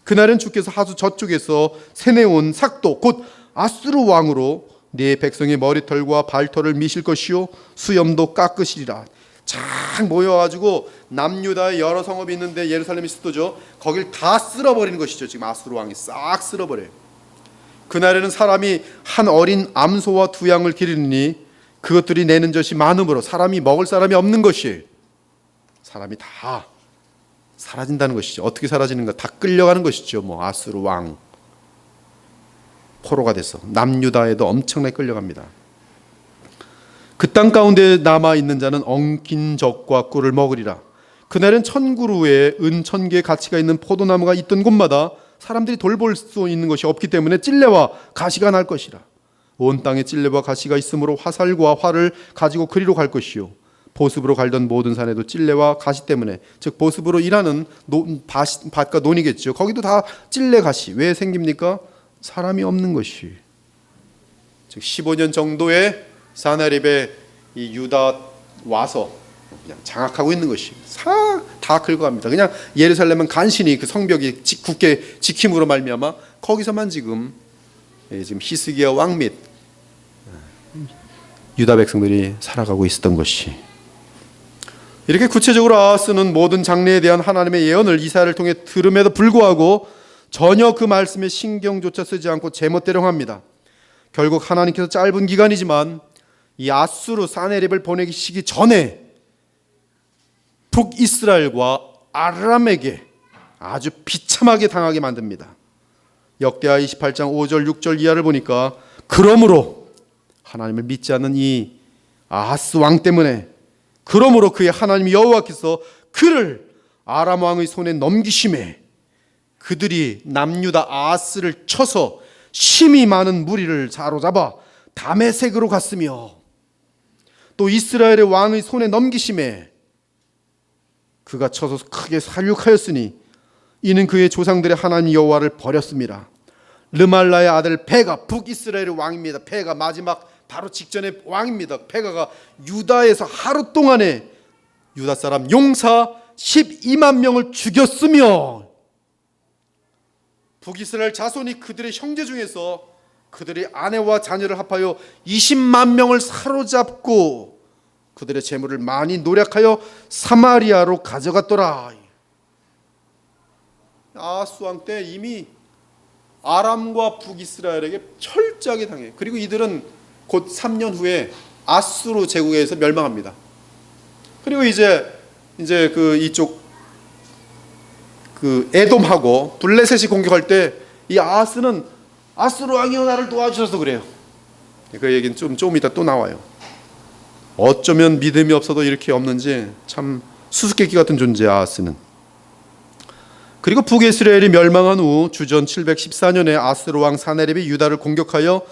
그날은 주께서 하수 저쪽에서 세내온 삭도 곧 아수르 왕으로 네 백성의 머리털과 발털을 미실 것이요 수염도 깎으시리라. 쫙 모여가지고 남유다의 여러 성읍이 있는데 예루살렘이 수도죠. 거길 다 쓸어버리는 것이죠. 지금 아수르 왕이 싹 쓸어버려요. 그날에는 사람이 한 어린 암소와 두 양을 기르니 그것들이 내는 젖이 많으므로 사람이 먹을 사람이 없는 것이, 사람이 다 사라진다는 것이죠. 어떻게 사라지는가? 다 끌려가는 것이죠. 아수르 왕 포로가 돼서 남유다에도 엄청나게 끌려갑니다. 그 땅 가운데 남아있는 자는 엉킨 적과 꿀을 먹으리라. 그날은 1000그루의 은 1000개의 가치가 있는 포도나무가 있던 곳마다 사람들이 돌볼 수 있는 것이 없기 때문에 찔레와 가시가 날 것이라. 온 땅에 찔레와 가시가 있으므로 화살과 활을 가지고 그리로 갈 것이요, 보습으로 갈던 모든 산에도 찔레와 가시 때문에, 즉 보습으로 일하는 밭과 논이겠죠. 거기도 다 찔레 가시. 왜 생깁니까? 사람이 없는 것이. 즉 15년 정도의 사나립에 이 유다 와서 그냥 장악하고 있는 것이 다 긁어갑니다. 그냥 예루살렘은 간신히 그 성벽이 굳게 지킴으로 말미암아 거기서만 지금 히스기야 왕 및 유다 백성들이 살아가고 있었던 것이. 이렇게 구체적으로 아하스는 모든 장래에 대한 하나님의 예언을 이사야를 통해 들음에도 불구하고 전혀 그 말씀에 신경조차 쓰지 않고 제멋대로 합니다. 결국 하나님께서 짧은 기간이지만 이 아수르 사네립을 보내시기 전에 북이스라엘과 아람에게 아주 비참하게 당하게 만듭니다. 역대하 28장 5절 6절 이하를 보니까, 그러므로 하나님을 믿지 않는 이 아하스 왕 때문에, 그러므로 그의 하나님 여호와께서 그를 아람 왕의 손에 넘기심에 그들이 남유다 아하스를 쳐서 심히 많은 무리를 사로잡아 다메섹으로 갔으며, 또 이스라엘의 왕의 손에 넘기심에 그가 쳐서 크게 살육하였으니 이는 그의 조상들의 하나님 여호와를 버렸습니다. 르말라의 아들 베가 북이스라엘의 왕입니다. 베가 마지막 바로 직전의 왕입니다. 베가가 유다에서 하루 동안에 유다 사람 용사 12만 명을 죽였으며, 북이스라엘 자손이 그들의 형제 중에서 그들의 아내와 자녀를 합하여 20만 명을 사로잡고 그들의 재물을 많이 노력하여 사마리아로 가져갔더라. 아하스 왕 때 이미 아람과 북이스라엘에게 철저하게 당해. 그리고 이들은 곧 3년 후에 아수르 제국에 의해서 멸망합니다. 그리고 이제 그 이쪽 그 에돔하고 블레셋이 공격할 때 이 아하스는 아수르 왕이여 나를 도와주셔서 그래요. 그 얘기는 좀 이따 또 나와요. 어쩌면 믿음이 없어도 이렇게 없는지 참 수수께끼 같은 존재야 아하스는. 그리고 북이스라엘이 멸망한 후 주전 714년에 아수르 왕 사네립이 유다를 공격하여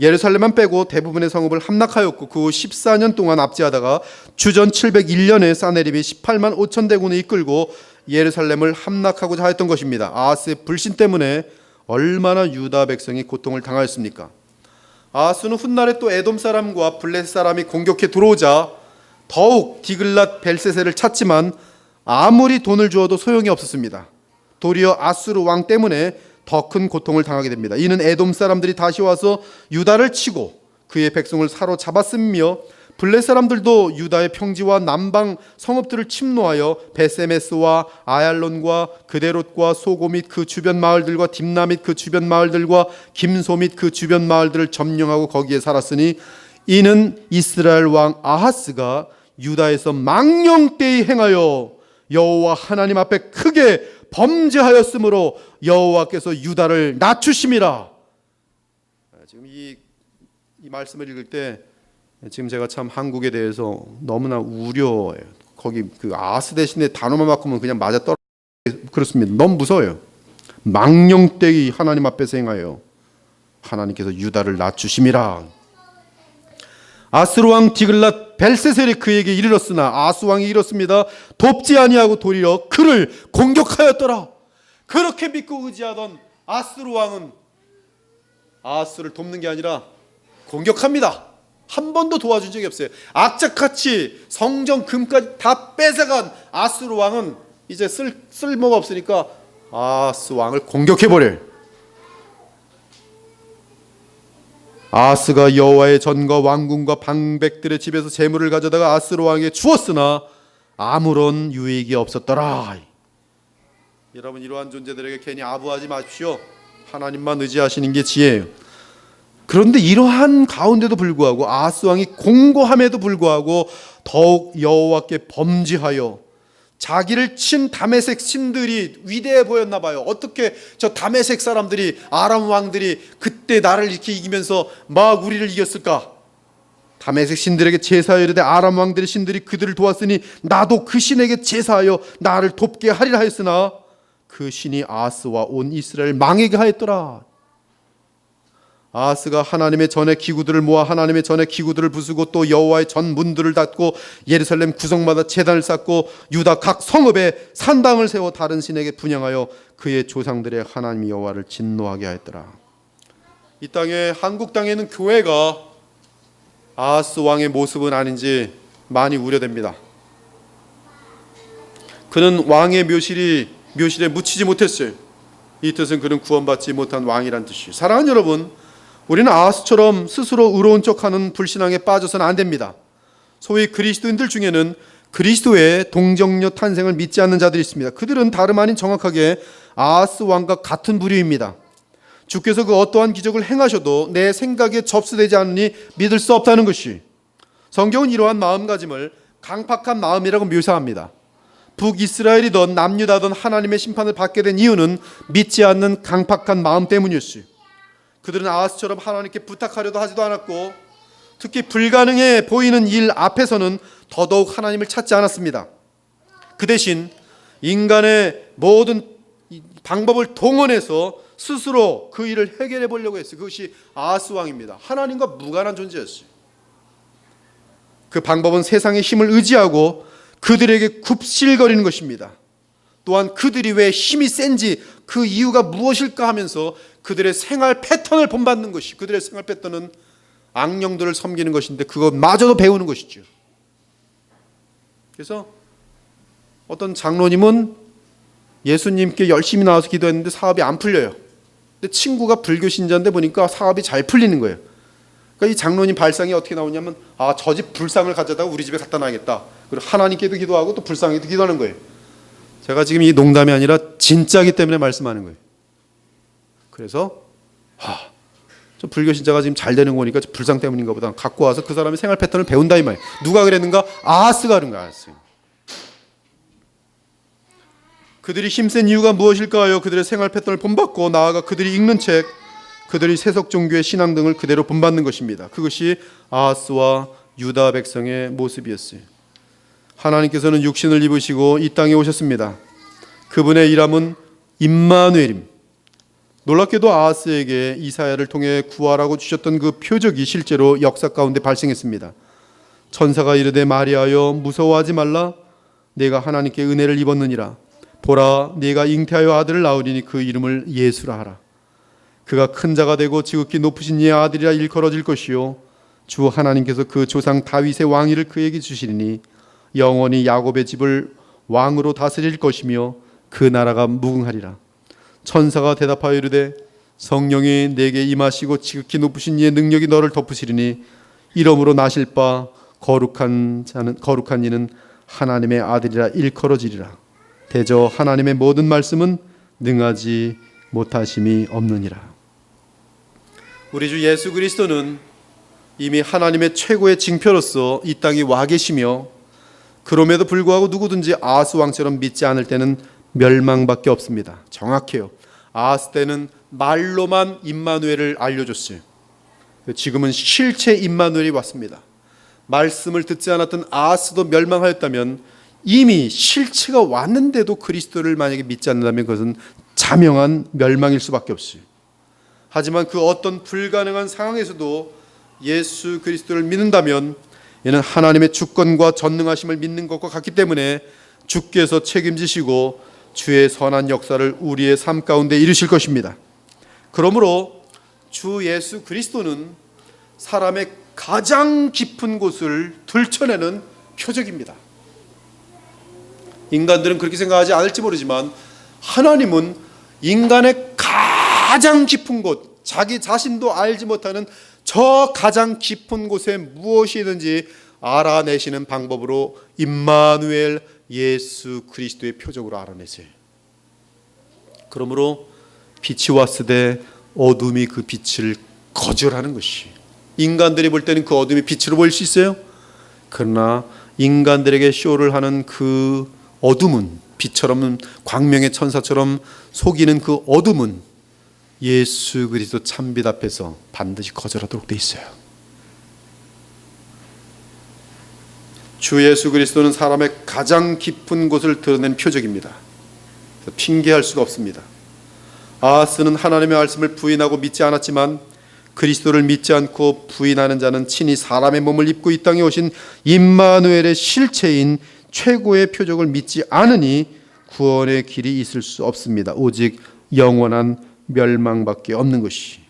예루살렘만 빼고 대부분의 성읍을 함락하였고, 그 후 14년 동안 압제하다가 주전 701년에 사네립이 18만 5천 대군을 이끌고 예루살렘을 함락하고자 하였던 것입니다. 아하스의 불신 때문에 얼마나 유다 백성이 고통을 당하였습니까? 아하스는 훗날에 또 에돔 사람과 블레셋 사람이 공격해 들어오자 더욱 디글랏 벨세세를 찾지만 아무리 돈을 주어도 소용이 없었습니다. 도리어 아수르 왕 때문에 더 큰 고통을 당하게 됩니다. 이는 에돔 사람들이 다시 와서 유다를 치고 그의 백성을 사로잡았으며, 블레셋 사람들도 유다의 평지와 남방 성읍들을 침노하여 베세메스와 아얄론과 그데롯과 소고 및 그 주변 마을들과 딥나 및 그 주변 마을들과 김소 및 그 주변 마을들을 점령하고 거기에 살았으니, 이는 이스라엘 왕 아하스가 유다에서 망령되이 행하여 여호와 하나님 앞에 크게 범죄하였으므로 여호와께서 유다를 낮추심이라. 지금 이 말씀을 읽을 때 지금 제가 참 한국에 대해서 너무나 우려해요. 거기 그 아하스 대신에 단어만 바꾸면 그냥 맞아 떨어. 그렇습니다. 너무 무서워요. 망령되이 하나님 앞에서 행하여 하나님께서 유다를 낮추심이라. 아수르 왕 디글랏 벨세셀이 그에게 이르렀으나 아하스 왕이 이렇습니다. 돕지 아니하고 도리어 그를 공격하였더라. 그렇게 믿고 의지하던 아수르 왕은 아하스를 돕는 게 아니라 공격합니다. 한 번도 도와준 적이 없어요. 악착같이 성전 금까지 다 뺏어간 아수르 왕은 이제 쓸모가 없으니까 아하스 왕을 공격해버려요. 아하스가 여호와의 전과 왕궁과 방백들의 집에서 재물을 가져다가 아하스로 왕에게 주었으나 아무런 유익이 없었더라. 여러분, 이러한 존재들에게 괜히 아부하지 마십시오. 하나님만 의지하시는 게 지혜예요. 그런데 이러한 가운데도 불구하고 아하스 왕이 공고함에도 불구하고 더욱 여호와께 범죄하여 자기를 친 다메섹 신들이 위대해 보였나 봐요. 어떻게 저 다메섹 사람들이, 아람 왕들이 그때 나를 이렇게 이기면서 막 우리를 이겼을까? 다메섹 신들에게 제사하여 이르되 아람 왕들의 신들이 그들을 도왔으니 나도 그 신에게 제사하여 나를 돕게 하리라 하였으나 그 신이 아하스와 온 이스라엘 망하게 하였더라. 아하스가 하나님의 전의 기구들을 모아 하나님의 전의 기구들을 부수고 또 여호와의 전 문들을 닫고 예루살렘 구성마다 제단을 쌓고 유다 각 성읍에 산당을 세워 다른 신에게 분향하여 그의 조상들의 하나님 여호와를 진노하게 하였더라. 이 땅에, 한국 땅에는 교회가 아하스 왕의 모습은 아닌지 많이 우려됩니다. 그는 왕의 묘실에 묻히지 못했어요. 이 뜻은 그는 구원받지 못한 왕이란 뜻이에요. 사랑하는 여러분, 우리는 아하스처럼 스스로 의로운 척하는 불신앙에 빠져서는 안 됩니다. 소위 그리스도인들 중에는 그리스도의 동정녀 탄생을 믿지 않는 자들이 있습니다. 그들은 다름 아닌 정확하게 아하스 왕과 같은 부류입니다. 주께서 그 어떠한 기적을 행하셔도 내 생각에 접수되지 않으니 믿을 수 없다는 것이, 성경은 이러한 마음가짐을 강팍한 마음이라고 묘사합니다. 북이스라엘이든 남유다든 하나님의 심판을 받게 된 이유는 믿지 않는 강팍한 마음 때문이었어요. 그들은 아하스처럼 하나님께 부탁하려도 하지도 않았고, 특히 불가능해 보이는 일 앞에서는 더더욱 하나님을 찾지 않았습니다. 그 대신 인간의 모든 방법을 동원해서 스스로 그 일을 해결해 보려고 했어요. 그것이 아하스 왕입니다. 하나님과 무관한 존재였어요. 그 방법은 세상의 힘을 의지하고 그들에게 굽실거리는 것입니다. 또한 그들이 왜 힘이 센지 그 이유가 무엇일까 하면서 그들의 생활 패턴을 본받는 것이, 그들의 생활 패턴은 악령들을 섬기는 것인데 그것마저도 배우는 것이죠. 그래서 어떤 장로님은 예수님께 열심히 나와서 기도했는데 사업이 안 풀려요. 근데 친구가 불교 신자인데 보니까 사업이 잘 풀리는 거예요. 그러니까 이 장로님 발상이 어떻게 나오냐면, 저 집 불상을 가져다가 우리 집에 갖다 놔야겠다. 그리고 하나님께도 기도하고 또 불상에도 기도하는 거예요. 제가 지금 이 농담이 아니라 진짜기 때문에 말씀하는 거예요. 그래서 저 불교 신자가 지금 잘 되는 거니까 불상 때문인가 보다 갖고 와서 그 사람의 생활 패턴을 배운다 이 말이에요. 누가 그랬는가? 아하스가 그런 거야. 그들이 힘센 이유가 무엇일까요? 그들의 생활 패턴을 본받고 나아가 그들이 읽는 책, 그들이 세속 종교의 신앙 등을 그대로 본받는 것입니다. 그것이 아하스와 유다 백성의 모습이었어요. 하나님께서는 육신을 입으시고 이 땅에 오셨습니다. 그분의 이름은 임마누엘임. 놀랍게도 아하스에게 이사야를 통해 구하라고 주셨던 그 표적이 실제로 역사 가운데 발생했습니다. 천사가 이르되 마리아여 무서워하지 말라. 내가 하나님께 은혜를 입었느니라. 보라, 네가 잉태하여 아들을 낳으리니 그 이름을 예수라 하라. 그가 큰 자가 되고 지극히 높으신 이의 아들이라 일컬어질 것이요 주 하나님께서 그 조상 다윗의 왕위를 그에게 주시리니 영원히 야곱의 집을 왕으로 다스릴 것이며 그 나라가 무궁하리라. 천사가 대답하여 이르되 성령이 내게 임하시고 지극히 높으신 이의 능력이 너를 덮으시리니 이러므로 나실 바 거룩한 이는 하나님의 아들이라 일컬어지리라. 대저 하나님의 모든 말씀은 능하지 못하심이 없느니라. 우리 주 예수 그리스도는 이미 하나님의 최고의 징표로서 이 땅에 와 계시며, 그럼에도 불구하고 누구든지 아하스 왕처럼 믿지 않을 때는 멸망밖에 없습니다. 정확해요. 아하스 때는 말로만 임마누엘을 알려줬어요. 지금은 실체 임마누엘이 왔습니다. 말씀을 듣지 않았던 아하스도 멸망하였다면 이미 실체가 왔는데도 그리스도를 만약에 믿지 않는다면 그것은 자명한 멸망일 수밖에 없어요. 하지만 그 어떤 불가능한 상황에서도 예수 그리스도를 믿는다면 이는 하나님의 주권과 전능하심을 믿는 것과 같기 때문에 주께서 책임지시고 주의 선한 역사를 우리의 삶 가운데 이루실 것입니다. 그러므로 주 예수 그리스도는 사람의 가장 깊은 곳을 들춰내는 표적입니다. 인간들은 그렇게 생각하지 않을지 모르지만 하나님은 인간의 가장 깊은 곳, 자기 자신도 알지 못하는 저 가장 깊은 곳에 무엇이 있는지 알아내시는 방법으로 임마누엘 예수 그리스도의 표적으로 알아내세요. 그러므로 빛이 왔으되 어둠이 그 빛을 거절하는 것이. 인간들이 볼 때는 그 어둠이 빛으로 보일 수 있어요. 그러나 인간들에게 쇼를 하는 그 어둠은, 빛처럼 광명의 천사처럼 속이는 그 어둠은 예수 그리스도 참빛 앞에서 반드시 거절하도록 돼 있어요. 주 예수 그리스도는 사람의 가장 깊은 곳을 드러낸 표적입니다. 핑계할 수가 없습니다. 아하스는 하나님의 말씀을 부인하고 믿지 않았지만 그리스도를 믿지 않고 부인하는 자는 친히 사람의 몸을 입고 이 땅에 오신 임마누엘의 실체인 최고의 표적을 믿지 않으니 구원의 길이 있을 수 없습니다. 오직 영원한 멸망밖에 없는 것이.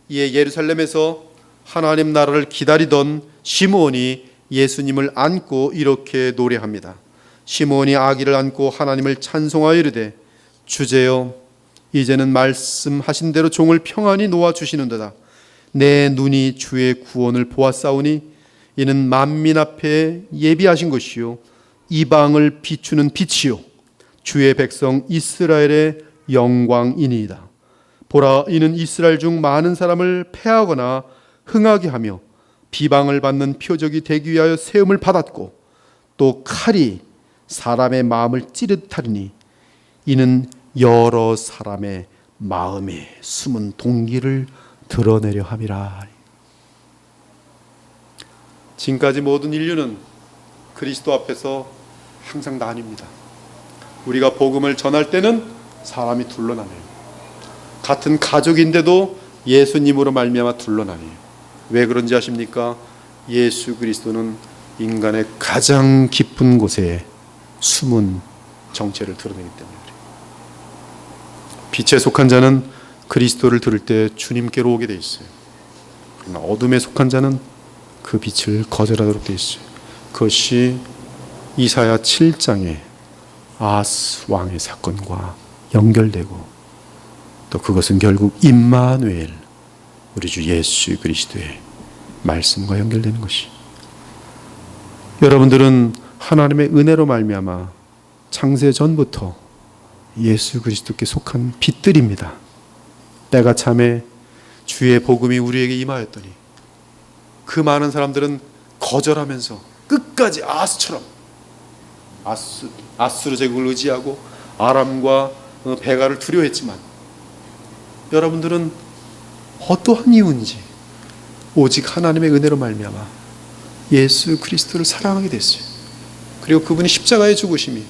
이에 예루살렘에서 하나님 나라를 기다리던 시므온이 예수님을 안고 이렇게 노래합니다. 시므온이 아기를 안고 하나님을 찬송하여 이르되 주제여 이제는 말씀하신 대로 종을 평안히 놓아 주시는도다. 내 눈이 주의 구원을 보았사오니 이는 만민 앞에 예비하신 것이요 이방을 비추는 빛이요 주의 백성 이스라엘의 영광이니이다. 보라, 이는 이스라엘 중 많은 사람을 패하거나 흥하게 하며 비방을 받는 표적이 되기 위하여 세움을 받았고 또 칼이 사람의 마음을 찌릿하리니 이는 여러 사람의 마음에 숨은 동기를 드러내려 함이라. 지금까지 모든 인류는 그리스도 앞에서 항상 나뉩니다. 우리가 복음을 전할 때는 사람이 둘러나네요. 같은 가족인데도 예수님으로 말미암아 둘러나네요. 왜 그런지 아십니까? 예수 그리스도는 인간의 가장 깊은 곳에 숨은 정체를 드러내기 때문에 그래요. 빛에 속한 자는 그리스도를 들을 때 주님께로 오게 돼 있어요. 그러나 어둠에 속한 자는 그 빛을 거절하도록 돼 있어요. 그것이 이사야 7장의 아하스 왕의 사건과 연결되고 또 그것은 결국 임마누엘 우리 주 예수 그리스도의 말씀과 연결되는 것이. 여러분들은 하나님의 은혜로 말미암아 창세 전부터 예수 그리스도께 속한 빛들입니다. 때가 참에 주의 복음이 우리에게 임하였더니 그 많은 사람들은 거절하면서 끝까지 아하스처럼 아수르 제국을 의지하고 아람과 베가를 두려워했지만 여러분들은 어떠한 이유인지 오직 하나님의 은혜로 말미암아 예수 그리스도를 사랑하게 됐어요. 그리고 그분이 십자가의 죽으심이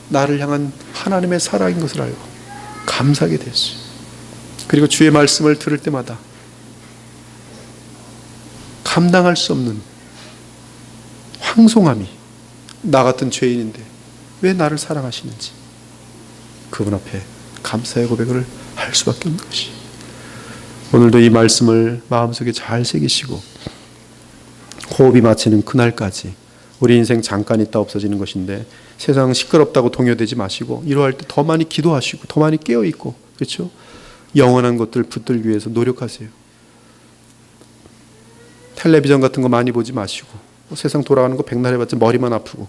나를 향한 하나님의 사랑인 것을 알고 감사하게 됐어요. 그리고 주의 말씀을 들을 때마다 감당할 수 없는 황송함이, 나 같은 죄인인데 왜 나를 사랑하시는지 그분 앞에 감사의 고백을 할 수밖에 없는 것이. 오늘도 이 말씀을 마음속에 잘 새기시고 호흡이 마치는 그날까지, 우리 인생 잠깐 있다 없어지는 것인데 세상 시끄럽다고 동요되지 마시고 이러할 때 더 많이 기도하시고 더 많이 깨어있고, 그렇죠? 영원한 것들 붙들기 위해서 노력하세요. 텔레비전 같은 거 많이 보지 마시고 세상 돌아가는 거 백날 해봤자 머리만 아프고.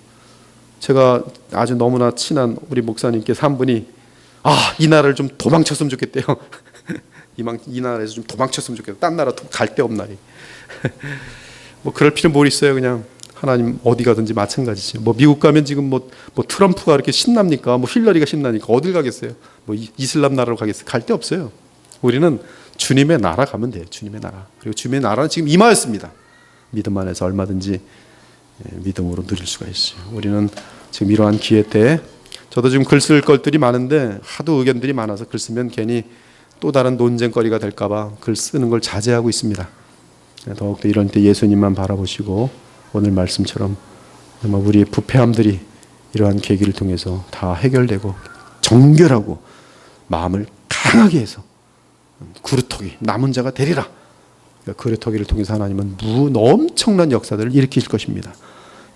제가 아주 너무나 친한 우리 목사님께서 한 분이 이 나라를 좀 도망쳤으면 좋겠대요. 이 나라에서 좀 도망쳤으면 좋겠다. 딴 나라 갈 데 없나니. 뭐 그럴 필요 뭘 있어요. 그냥 하나님 어디 가든지 마찬가지죠. 뭐 미국 가면 지금 뭐 트럼프가 이렇게 신납니까? 뭐 힐러리가 신나니까 어딜 가겠어요? 뭐 이슬람 나라로 가겠어요? 갈 데 없어요. 우리는 주님의 나라 가면 돼요. 주님의 나라. 그리고 주님의 나라는 지금 임하였습니다. 믿음 안에서 얼마든지 믿음으로 누릴 수가 있어요. 우리는 지금 이러한 기회 때, 저도 지금 글 쓸 것들이 많은데 하도 의견들이 많아서 글 쓰면 괜히 또 다른 논쟁거리가 될까 봐 글 쓰는 걸 자제하고 있습니다. 더욱더 이런 때 예수님만 바라보시고 오늘 말씀처럼 정말 우리의 부패함들이 이러한 계기를 통해서 다 해결되고 정결하고 마음을 강하게 해서 구루터기 남은 자가 되리라. 구루터기를 통해서 하나님은 엄청난 역사들을 일으키실 것입니다.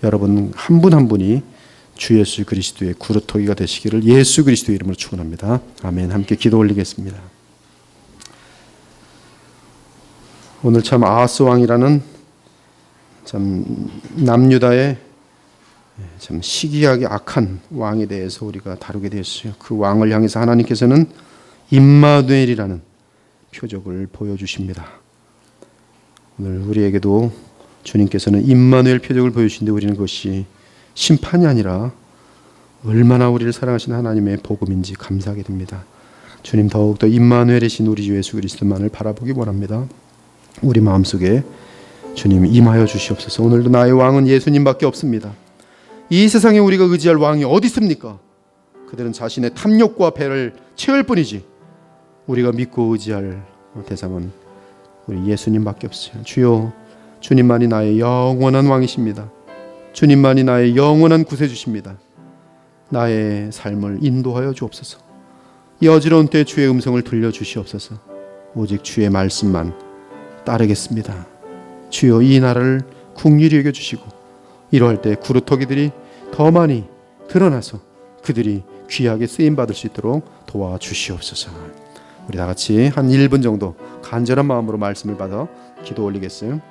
여러분 한 분 한 분이 주 예수 그리스도의 구루터기가 되시기를 예수 그리스도의 이름으로 축원합니다. 아멘. 함께 기도 올리겠습니다. 오늘 참 아하스 왕이라는 참 남유다의 참 시기하게 악한 왕에 대해서 우리가 다루게 되었어요. 그 왕을 향해서 하나님께서는 임마누엘이라는 표적을 보여주십니다. 오늘 우리에게도 주님께서는 임마누엘 표적을 보여주시는데 우리는 그것이 심판이 아니라 얼마나 우리를 사랑하시는 하나님의 복음인지 감사하게 됩니다. 주님 더욱더 임마누엘이신 우리 주 예수 그리스도만을 바라보기 원합니다. 우리 마음속에 주님 임하여 주시옵소서. 오늘도 나의 왕은 예수님밖에 없습니다. 이 세상에 우리가 의지할 왕이 어디 있습니까? 그들은 자신의 탐욕과 배를 채울 뿐이지 우리가 믿고 의지할 대상은 우리 예수님밖에 없어요. 주여, 주님만이 나의 영원한 왕이십니다. 주님만이 나의 영원한 구세주십니다. 나의 삶을 인도하여 주옵소서. 이 어지러운 때 주의 음성을 들려주시옵소서. 오직 주의 말씀만 따르겠습니다. 주여, 이 나라를 긍휼히 여겨주시고 이러할 때 구루터기들이 더 많이 드러나서 그들이 귀하게 쓰임받을 수 있도록 도와주시옵소서. 우리 다 같이 한 1분 정도 간절한 마음으로 말씀을 받아 기도 올리겠어요.